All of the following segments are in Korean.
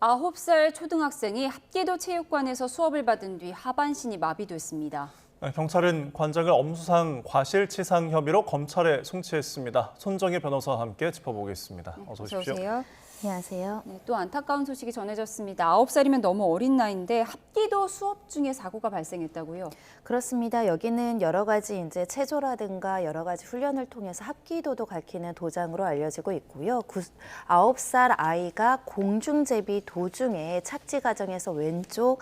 9살 초등학생이 합기도 체육관에서 수업을 받은 뒤 하반신이 마비됐습니다. 경찰은 관장을 엄수상 과실치상 혐의로 검찰에 송치했습니다. 손정혜 변호사와 함께 짚어보겠습니다. 어서 오십시오. 오세요. 안녕하세요. 네, 또 안타까운 소식이 전해졌습니다. 9살이면 너무 어린 나이인데 합기도 수업 중에 사고가 발생했다고요? 그렇습니다. 여기는 여러 가지 이제 체조라든가 여러 가지 훈련을 통해서 합기도도 가르치는 도장으로 알려지고 있고요. 9살 아이가 공중제비 도중에 착지 과정에서 왼쪽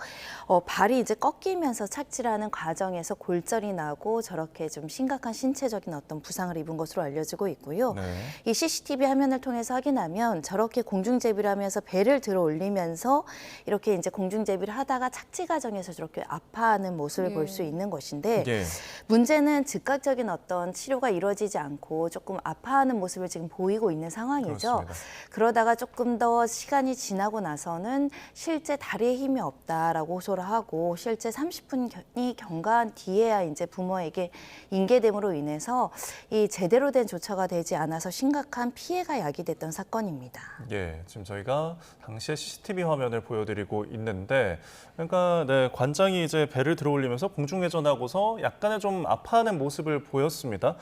발이 이제 꺾이면서 착지를 하는 과정에서 골절이 나고 저렇게 좀 심각한 신체적인 어떤 부상을 입은 것으로 알려지고 있고요. 네. 이 CCTV 화면을 통해서 확인하면 저렇게 공중제비를 하면서 배를 들어 올리면서 이렇게 이제 공중제비를 하다가 착지 과정에서 저렇게 아파하는 모습을 볼 수 있는 것인데 예. 문제는 즉각적인 어떤 치료가 이루어지지 않고 조금 아파하는 모습을 지금 보이고 있는 상황이죠. 그렇습니다. 그러다가 조금 더 시간이 지나고 나서는 실제 다리에 힘이 없다라고 호소를 하고 실제 30분이 경과한 뒤에야 이제 부모에게 인계됨으로 인해서 이 제대로 된 조처가 되지 않아서 심각한 피해가 야기됐던 사건입니다. 예, 지금 저희가 당시의 CCTV 화면을 보여드리고 있는데, 그러니까 관장이 이제 배를 들어올리면서 공중회전하고서 약간의 좀 아파하는 모습을 보였습니다.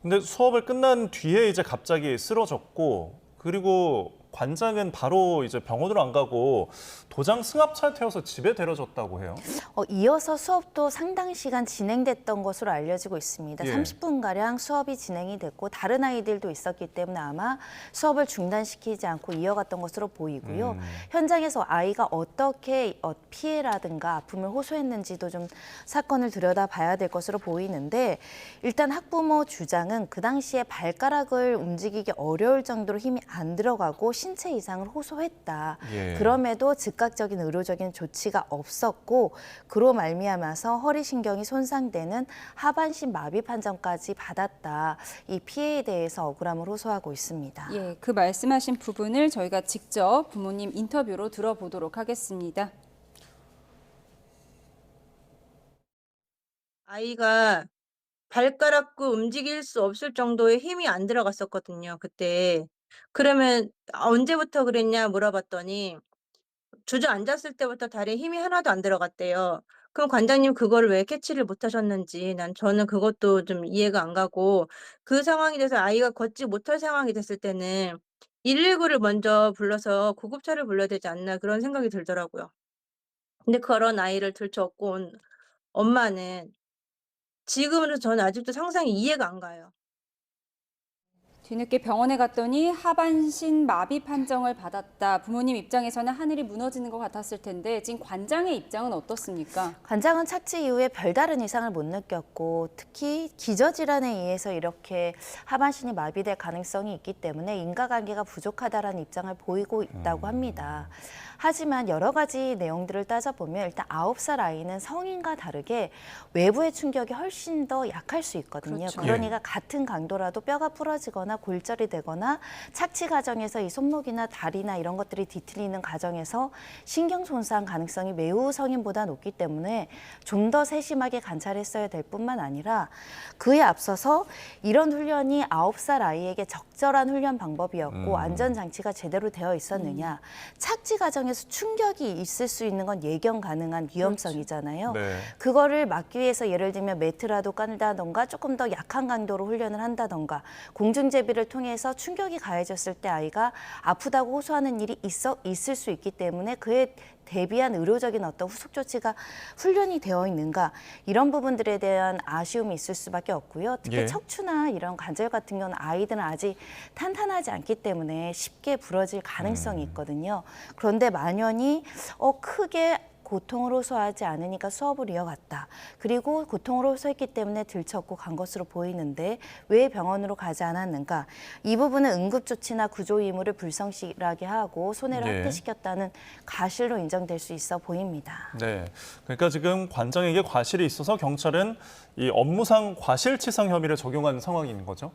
근데 수업을 끝난 뒤에 이제 갑자기 쓰러졌고, 그리고 관장은 바로 이제 병원으로 안 가고 도장 승합차에 태워서 집에 데려졌다고 해요. 이어서 수업도 상당 시간 진행됐던 것으로 알려지고 있습니다. 예. 30분가량 수업이 진행이 됐고 다른 아이들도 있었기 때문에 아마 수업을 중단시키지 않고 이어갔던 것으로 보이고요. 현장에서 아이가 어떻게 피해라든가 아픔을 호소했는지도 좀 사건을 들여다봐야 될 것으로 보이는데 일단 학부모 주장은 그 당시에 발가락을 움직이기 어려울 정도로 힘이 안 들어가고 신체 이상을 호소했다. 예. 그럼에도 즉각적인 의료적인 조치가 없었고 그로 말미암아서 허리신경이 손상되는 하반신 마비 판정까지 받았다. 이 피해에 대해서 억울함을 호소하고 있습니다. 예, 그 말씀하신 부분을 저희가 직접 부모님 인터뷰로 들어보도록 하겠습니다. 아이가 발가락도 움직일 수 없을 정도의 힘이 안 들어갔었거든요, 그때. 그러면 언제부터 그랬냐 물어봤더니 주저앉았을 때부터 다리에 힘이 하나도 안 들어갔대요. 그럼 관장님 그거를 왜 캐치를 못 하셨는지 저는 그것도 좀 이해가 안 가고 그 상황이 돼서 아이가 걷지 못할 상황이 됐을 때는 119를 먼저 불러서 구급차를 불러야 되지 않나 그런 생각이 들더라고요. 근데 그런 아이를 들쳐업고 온 엄마는 지금으로 저는 아직도 상상이 이해가 안 가요. 뒤늦게 병원에 갔더니 하반신 마비 판정을 받았다. 부모님 입장에서는 하늘이 무너지는 것 같았을 텐데 지금 관장의 입장은 어떻습니까? 관장은 착지 이후에 별다른 이상을 못 느꼈고 특히 기저질환에 의해서 이렇게 하반신이 마비될 가능성이 있기 때문에 인과관계가 부족하다라는 입장을 보이고 있다고 합니다. 하지만 여러 가지 내용들을 따져보면 일단 9살 아이는 성인과 다르게 외부의 충격이 훨씬 더 약할 수 있거든요. 그렇죠. 그러니까 같은 강도라도 뼈가 부러지거나 골절이 되거나 착지 과정에서 이 손목이나 다리나 이런 것들이 뒤틀리는 과정에서 신경 손상 가능성이 매우 성인보다 높기 때문에 좀 더 세심하게 관찰했어야 될 뿐만 아니라 그에 앞서서 이런 훈련이 9살 아이에게 적절한 훈련 방법이었고 안전장치가 제대로 되어 있었느냐. 착지 과정에서 충격이 있을 수 있는 건 예견 가능한 위험성이잖아요. 네. 그거를 막기 위해서 예를 들면 매트라도 깔다던가 조금 더 약한 강도로 훈련을 한다던가 공중제비를 통해서 충격이 가해졌을 때 아이가 아프다고 호소하는 일이 있을 수 있기 때문에 그에 대비한 의료적인 어떤 후속 조치가 훈련이 되어 있는가 이런 부분들에 대한 아쉬움이 있을 수밖에 없고요. 특히 예. 척추나 이런 관절 같은 경우는 아이들은 아직 탄탄하지 않기 때문에 쉽게 부러질 가능성이 있거든요. 그런데 만연히 크게 고통을 호소하지 않으니까 수업을 이어갔다. 그리고 고통을 호소했기 때문에 들쳤고 간 것으로 보이는데 왜 병원으로 가지 않았는가. 이 부분은 응급조치나 구조 의무를 불성실하게 하고 손해를 예. 확대시켰다는 과실로 인정될 수 있어 보입니다. 네. 그러니까 지금 관장에게 과실이 있어서 경찰은 이 업무상 과실치상 혐의를 적용한 상황인 거죠?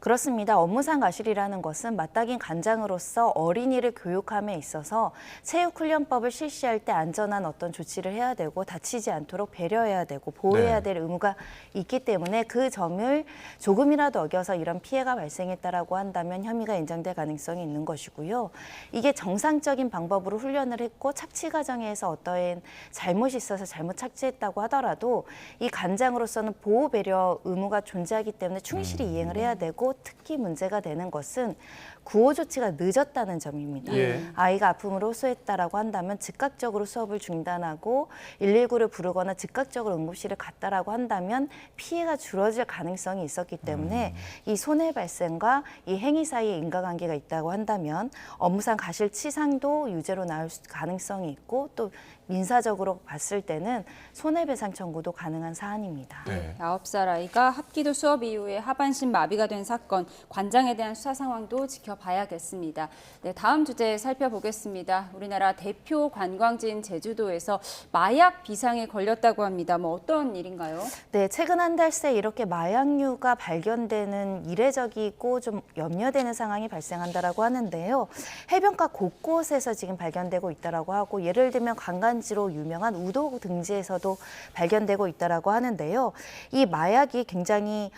그렇습니다. 업무상 과실이라는 것은 맞닥인 관장으로서 어린이를 교육함에 있어서 체육훈련법을 실시할 때 안전한 어떤 조치를 해야 되고 다치지 않도록 배려해야 되고 보호해야 네. 될 의무가 있기 때문에 그 점을 조금이라도 어겨서 이런 피해가 발생했다라고 한다면 혐의가 인정될 가능성이 있는 것이고요. 이게 정상적인 방법으로 훈련을 했고 착취 과정에서 어떠한 잘못이 있어서 잘못 착취했다고 하더라도 이 관장으로서는 보호 배려 의무가 존재하기 때문에 충실히 이행을 해야 되고 특히 문제가 되는 것은 구호 조치가 늦었다는 점입니다. 예. 아이가 아픔으로 호소했다라고 한다면 즉각적으로 수업을 중단하고 119를 부르거나 즉각적으로 응급실을 갔다라고 한다면 피해가 줄어들 가능성이 있었기 때문에 이 손해 발생과 이 행위 사이에 인과관계가 있다고 한다면 업무상 과실치상도 유죄로 나올 가능성이 있고 또 민사적으로 봤을 때는 손해배상 청구도 가능한 사안입니다. 네. 9살 아이가 합기도 수업 이후에 하반신 마비가 된 사건, 관장에 대한 수사 상황도 지켜봐야겠습니다. 네, 다음 주제 살펴보겠습니다. 우리나라 대표 관광지인 제주도에서 마약 비상에 걸렸다고 합니다. 뭐 어떤 일인가요? 네, 최근 한 달 새 이렇게 마약류가 발견되는 이례적이고 좀 염려되는 상황이 발생한다라고 하는데요. 해변가 곳곳에서 지금 발견되고 있다라고 하고 예를 들면 관광지로 유명한 우도 등지에서도 발견되고 있다라고 하는데요. 이 마약이 굉장히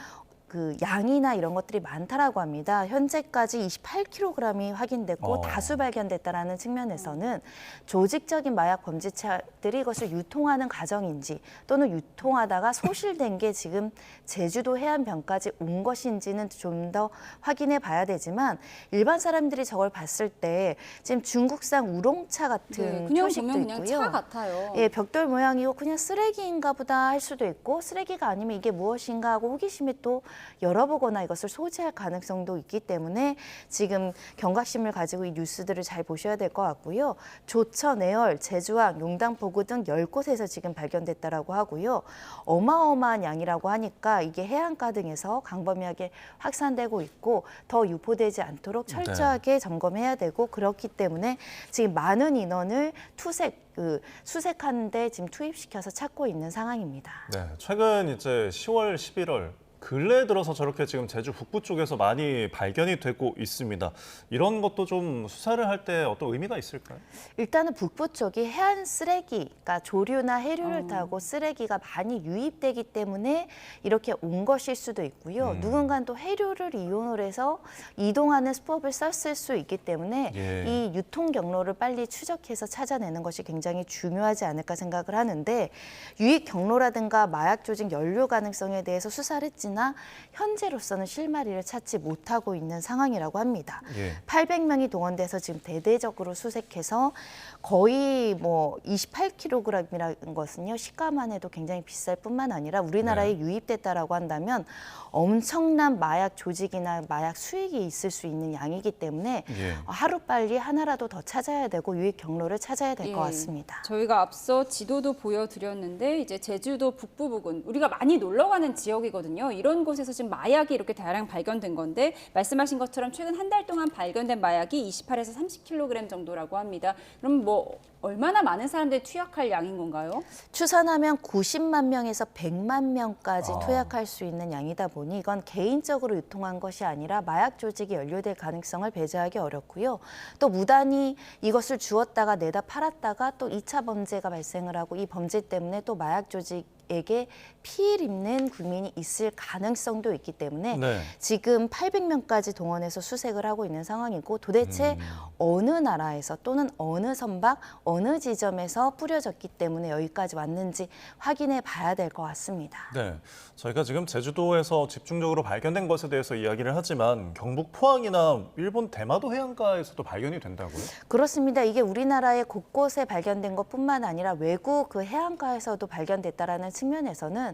그 양이나 이런 것들이 많다라고 합니다. 현재까지 28kg이 확인됐고 다수 발견됐다라는 측면에서는 조직적인 마약 범죄자들이 이것을 유통하는 과정인지 또는 유통하다가 소실된 게 지금 제주도 해안변까지 온 것인지는 좀 더 확인해 봐야 되지만 일반 사람들이 저걸 봤을 때 지금 중국산 우롱차 같은 그냥 표식도 보면 그냥 있고요. 차 같아요. 예, 벽돌 모양이고 그냥 쓰레기인가 보다 할 수도 있고 쓰레기가 아니면 이게 무엇인가 하고 호기심이 또 열어보거나 이것을 소지할 가능성도 있기 때문에 지금 경각심을 가지고 이 뉴스들을 잘 보셔야 될 것 같고요. 조천, 애월, 제주항, 용당포구 등 10곳에서 지금 발견됐다라고 하고요. 어마어마한 양이라고 하니까 이게 해안가 등에서 광범위하게 확산되고 있고 더 유포되지 않도록 철저하게 점검해야 되고 그렇기 때문에 지금 많은 인원을 수색하는 데 지금 투입시켜서 찾고 있는 상황입니다. 네, 최근 이제 10월, 11월 근래에 들어서 저렇게 지금 제주 북부 쪽에서 많이 발견이 되고 있습니다. 이런 것도 좀 수사를 할 때 어떤 의미가 있을까요? 일단은 북부 쪽이 해안 쓰레기, 그러니까 조류나 해류를 타고 쓰레기가 많이 유입되기 때문에 이렇게 온 것일 수도 있고요. 누군가는 또 해류를 이용을 해서 이동하는 수법을 썼을 수 있기 때문에 예. 이 유통 경로를 빨리 추적해서 찾아내는 것이 굉장히 중요하지 않을까 생각을 하는데 유입 경로라든가 마약 조직 연루 가능성에 대해서 수사를 했지만 현재로서는 실마리를 찾지 못하고 있는 상황이라고 합니다. 예. 800명이 동원돼서 지금 대대적으로 수색해서 거의 뭐 28kg이라는 것은요. 시가만 해도 굉장히 비쌀 뿐만 아니라 우리나라에 유입됐다라고 한다면 엄청난 마약 조직이나 마약 수익이 있을 수 있는 양이기 때문에 예. 하루빨리 하나라도 더 찾아야 되고 유입 경로를 찾아야 될 것 같습니다. 저희가 앞서 지도도 보여드렸는데 이제 제주도 북부 부근 우리가 많이 놀러 가는 지역이거든요. 이런 곳에서 지금 마약이 이렇게 다량 발견된 건데 말씀하신 것처럼 최근 한 달 동안 발견된 마약이 28에서 30kg 정도라고 합니다. 그럼 뭐 얼마나 많은 사람들이 투약할 양인 건가요? 추산하면 90만 명에서 100만 명까지 투약할 수 있는 양이다 보니 이건 개인적으로 유통한 것이 아니라 마약 조직이 연루될 가능성을 배제하기 어렵고요. 또 무단히 이것을 주었다가 내다 팔았다가 또 2차 범죄가 발생을 하고 이 범죄 때문에 또 마약 조직에게 피해를 입는 국민이 있을 가능성도 있기 때문에 네. 지금 800명까지 동원해서 수색을 하고 있는 상황이고 도대체 어느 나라에서 또는 어느 선박, 어느 지점에서 뿌려졌기 때문에 여기까지 왔는지 확인해 봐야 될 것 같습니다. 네, 저희가 지금 제주도에서 집중적으로 발견된 것에 대해서 이야기를 하지만 경북 포항이나 일본 대마도 해안가에서도 발견이 된다고요? 그렇습니다. 이게 우리나라의 곳곳에 발견된 것뿐만 아니라 외국 그 해안가에서도 발견됐다라는 측면에서는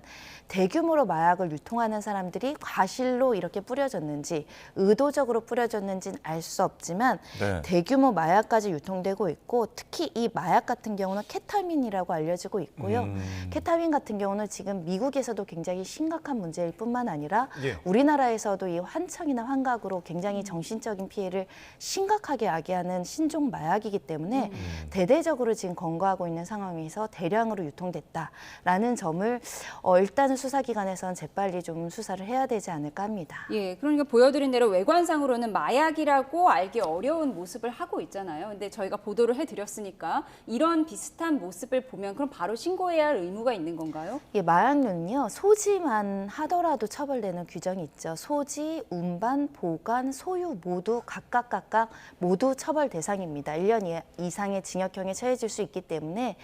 대규모로 마약을 유통하는 사람들이 과실로 이렇게 뿌려졌는지 의도적으로 뿌려졌는지는 알 수 없지만 네. 대규모 마약까지 유통되고 있고 특히 이 마약 같은 경우는 케타민이라고 알려지고 있고요. 케타민 같은 경우는 지금 미국에서도 굉장히 심각한 문제일 뿐만 아니라 예. 우리나라에서도 이 환청이나 환각으로 굉장히 정신적인 피해를 심각하게 야기하는 신종 마약이기 때문에 대대적으로 지금 검거하고 있는 상황에서 대량으로 유통됐다라는 점을 점을 일단은 수사기관에서는 재빨리 좀 수사를 해야 되지 않을까 합니다. 예, 그러니까 보여드린 대로 외관상으로는 마약이라고 알기 어려운 모습을 하고 있잖아요. 근데 저희가 보도를 해드렸으니까 이런 비슷한 모습을 보면 그럼 바로 신고해야 할 의무가 있는 건가요? 예, 마약류는요, 소지만 하더라도 처벌되는 규정이 있죠. 소지, 운반, 보관, 소유 모두 각각 모두 처벌 대상입니다. 1년 이상의 징역형에 처해질 수 있기 때문에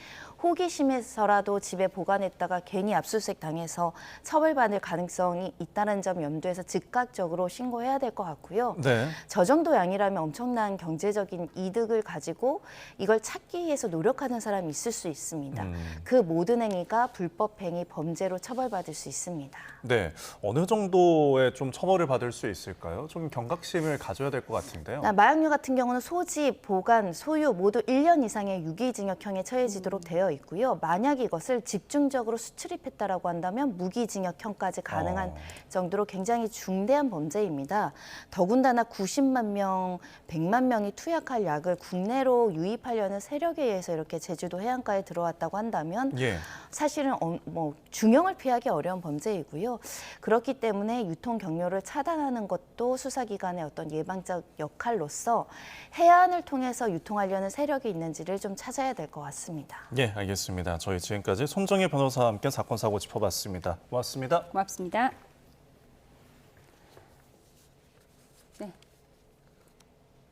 호기심에서라도 집에 보관했다가 괜히 압수수색 당해서 처벌받을 가능성이 있다는 점 염두에서 즉각적으로 신고해야 될 것 같고요. 네. 저 정도 양이라면 엄청난 경제적인 이득을 가지고 이걸 찾기 위해서 노력하는 사람이 있을 수 있습니다. 그 모든 행위가 불법 행위, 범죄로 처벌받을 수 있습니다. 네. 어느 정도의 좀 처벌을 받을 수 있을까요? 좀 경각심을 가져야 될 것 같은데요. 마약류 같은 경우는 소지, 보관, 소유 모두 1년 이상의 유기징역형에 처해지도록 되어 있고요. 만약 이것을 집중적으로 수출입했다라고 한다면 무기징역형까지 가능한 정도로 굉장히 중대한 범죄입니다. 더군다나 90만 명, 100만 명이 투약할 약을 국내로 유입하려는 세력에 의해서 이렇게 제주도 해안가에 들어왔다고 한다면 예. 사실은 중형을 피하기 어려운 범죄이고요. 그렇기 때문에 유통 경로를 차단하는 것도 수사기관의 어떤 예방적 역할로서 해안을 통해서 유통하려는 세력이 있는지를 좀 찾아야 될 것 같습니다. 예, 알겠습니다. 저희 지금까지 손정혜 변호사와 함께 사건 사고 짚어봤습니다. 고맙습니다. 고맙습니다. 네.